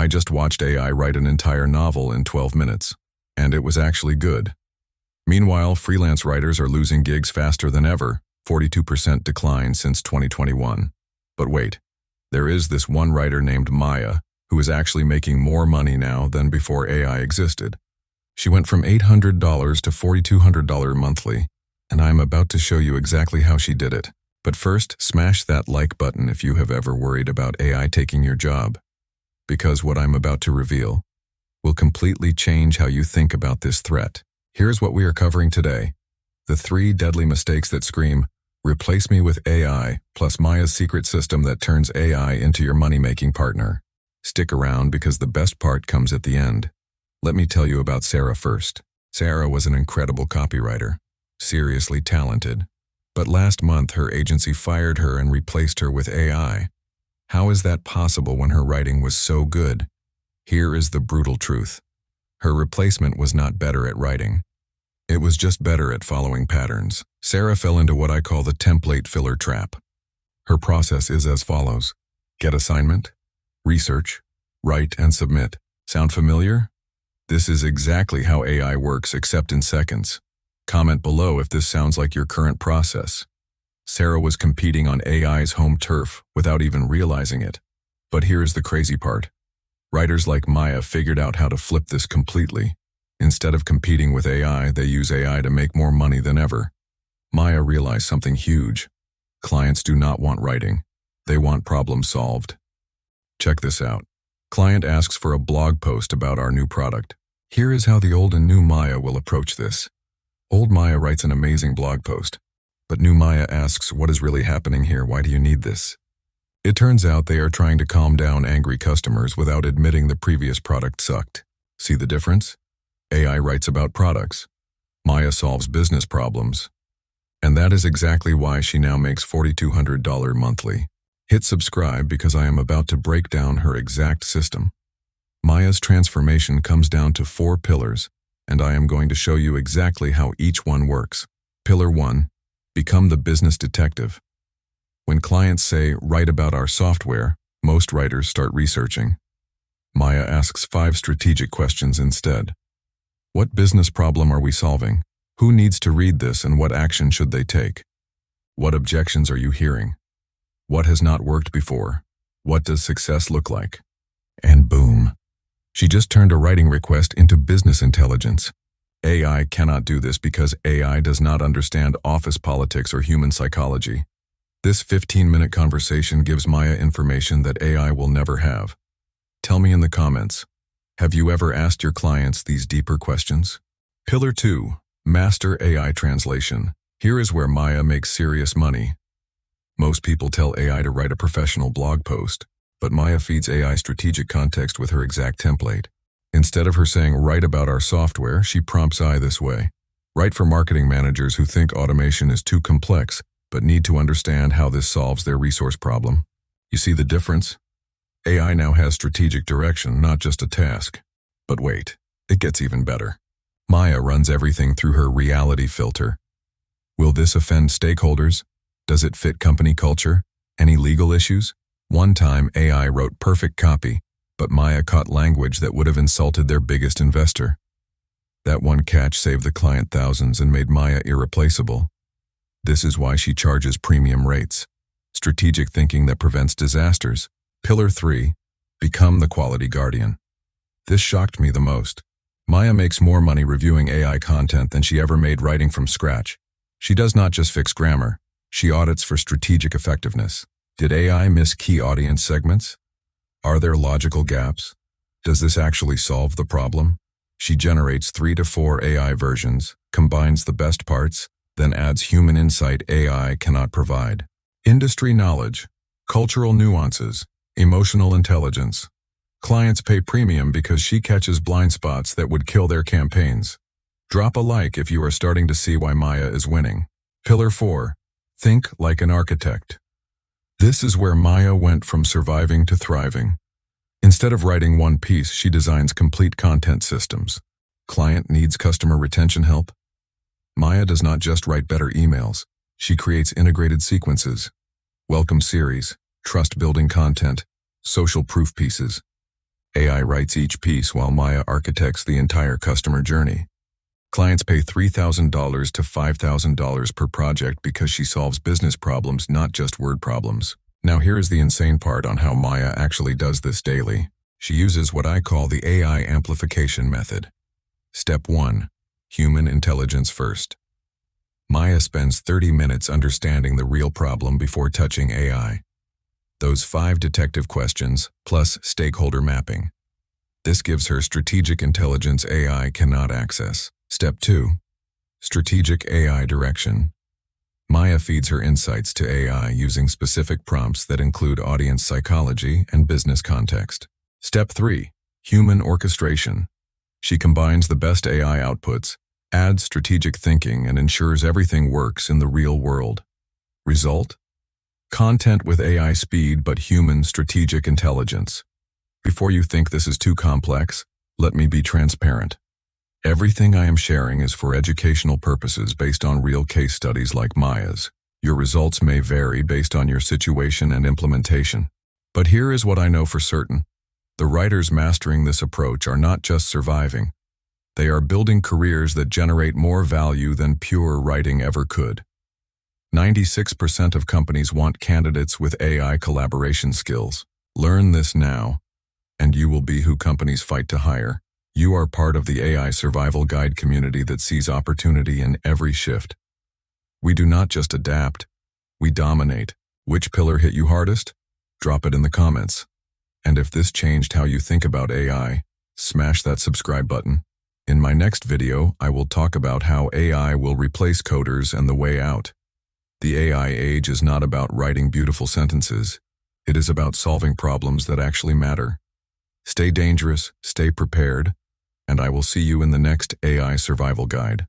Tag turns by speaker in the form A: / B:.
A: I just watched AI write an entire novel in 12 minutes, and it was actually good. Meanwhile, freelance writers are losing gigs faster than ever, 42% decline since 2021. But wait, there is this one writer named Maya who is actually making more money now than before AI existed. She went from $800 to $4,200 monthly, and I'm about to show you exactly how she did it. But first, smash that like button if you have ever worried about AI taking your job, because what I'm about to reveal will completely change how you think about this threat. Here's what we are covering today: the 3 deadly mistakes that scream, "Replace me with AI," plus Maya's secret system that turns AI into your money-making partner. Stick around because the best part comes at the end. Let me tell you about Sarah first. Sarah was an incredible copywriter, seriously talented. But last month her agency fired her and replaced her with AI. How is that possible when her writing was so good? Here is the brutal truth. Her replacement was not better at writing. It was just better at following patterns. Sarah fell into what I call the template filler trap. Her process is as follows: get assignment, research, write, and submit. Sound familiar? This is exactly how AI works, except in seconds. Comment below if this sounds like your current process. Sarah was competing on AI's home turf without even realizing it. But here's the crazy part. Writers like Maya figured out how to flip this completely. Instead of competing with AI, they use AI to make more money than ever. Maya realized something huge. Clients do not want writing. They want problems solved. Check this out. Client asks for a blog post about our new product. Here is how the old and new Maya will approach this. Old Maya writes an amazing blog post, but new Maya asks, "What is really happening here? Why do you need this?" It turns out they are trying to calm down angry customers without admitting the previous product sucked. See the difference? AI writes about products. Maya solves business problems. And that is exactly why she now makes $4,200 monthly. Hit subscribe because I am about to break down her exact system. Maya's transformation comes down to 4 pillars, and I am going to show you exactly how each one works. Pillar 1, become the business detective. When clients say, "Write about our software," most writers start researching. Maya asks 5 strategic questions instead. What business problem are we solving? Who needs to read this and what action should they take? What objections are you hearing? What has not worked before? What does success look like? And boom. She just turned a writing request into business intelligence. AI cannot do this because AI does not understand office politics or human psychology. This 15-minute conversation gives Maya information that AI will never have. Tell me in the comments, have you ever asked your clients these deeper questions? Pillar 2, master AI translation. Here is where Maya makes serious money. Most people tell AI to write a professional blog post, but Maya feeds AI strategic context with her exact template. Instead of her saying, "Write about our software," she prompts AI this way: write for marketing managers who think automation is too complex, but need to understand how this solves their resource problem. You see the difference? AI now has strategic direction, not just a task. But wait, it gets even better. Maya runs everything through her reality filter. Will this offend stakeholders? Does it fit company culture? Any legal issues? One time, AI wrote perfect copy, but Maya caught language that would have insulted their biggest investor. That one catch saved the client thousands and made Maya irreplaceable. This is why she charges premium rates. Strategic thinking that prevents disasters. Pillar 3, become the quality guardian. This shocked me the most. Maya makes more money reviewing AI content than she ever made writing from scratch. She does not just fix grammar, she audits for strategic effectiveness. Did AI miss key audience segments? Are there logical gaps? Does this actually solve the problem? She generates 3 to 4 AI versions, combines the best parts, then adds human insight AI cannot provide. Industry knowledge, cultural nuances, emotional intelligence. Clients pay premium because she catches blind spots that would kill their campaigns. Drop a like if you are starting to see why Maya is winning. Pillar 4, think like an architect. This is where Maya went from surviving to thriving. Instead of writing one piece, she designs complete content systems. Client needs customer retention help? Maya does not just write better emails. She creates integrated sequences, welcome series, trust-building content, social proof pieces. AI writes each piece while Maya architects the entire customer journey. Clients pay $3,000 to $5,000 per project because she solves business problems, not just word problems. Now here is the insane part on how Maya actually does this daily. She uses what I call the AI amplification method. Step 1. Human intelligence first. Maya spends 30 minutes understanding the real problem before touching AI. Those 5 detective questions, plus stakeholder mapping. This gives her strategic intelligence AI cannot access. Step 2. Strategic AI direction. Maya feeds her insights to AI using specific prompts that include audience psychology and business context. Step 3. Human orchestration. She combines the best AI outputs, adds strategic thinking, and ensures everything works in the real world. Result? Content with AI speed but human strategic intelligence. Before you think this is too complex, let me be transparent. Everything I am sharing is for educational purposes based on real case studies like Maya's. Your results may vary based on your situation and implementation. But here is what I know for certain. The writers mastering this approach are not just surviving. They are building careers that generate more value than pure writing ever could. 96% of companies want candidates with AI collaboration skills. Learn this now, and you will be who companies fight to hire. You are part of the AI Survival Guide community that sees opportunity in every shift. We do not just adapt, we dominate. Which pillar hit you hardest? Drop it in the comments. And if this changed how you think about AI, smash that subscribe button. In my next video, I will talk about how AI will replace coders and the way out. The AI age is not about writing beautiful sentences. It is about solving problems that actually matter. Stay dangerous, stay prepared, and I will see you in the next AI Survival Guide.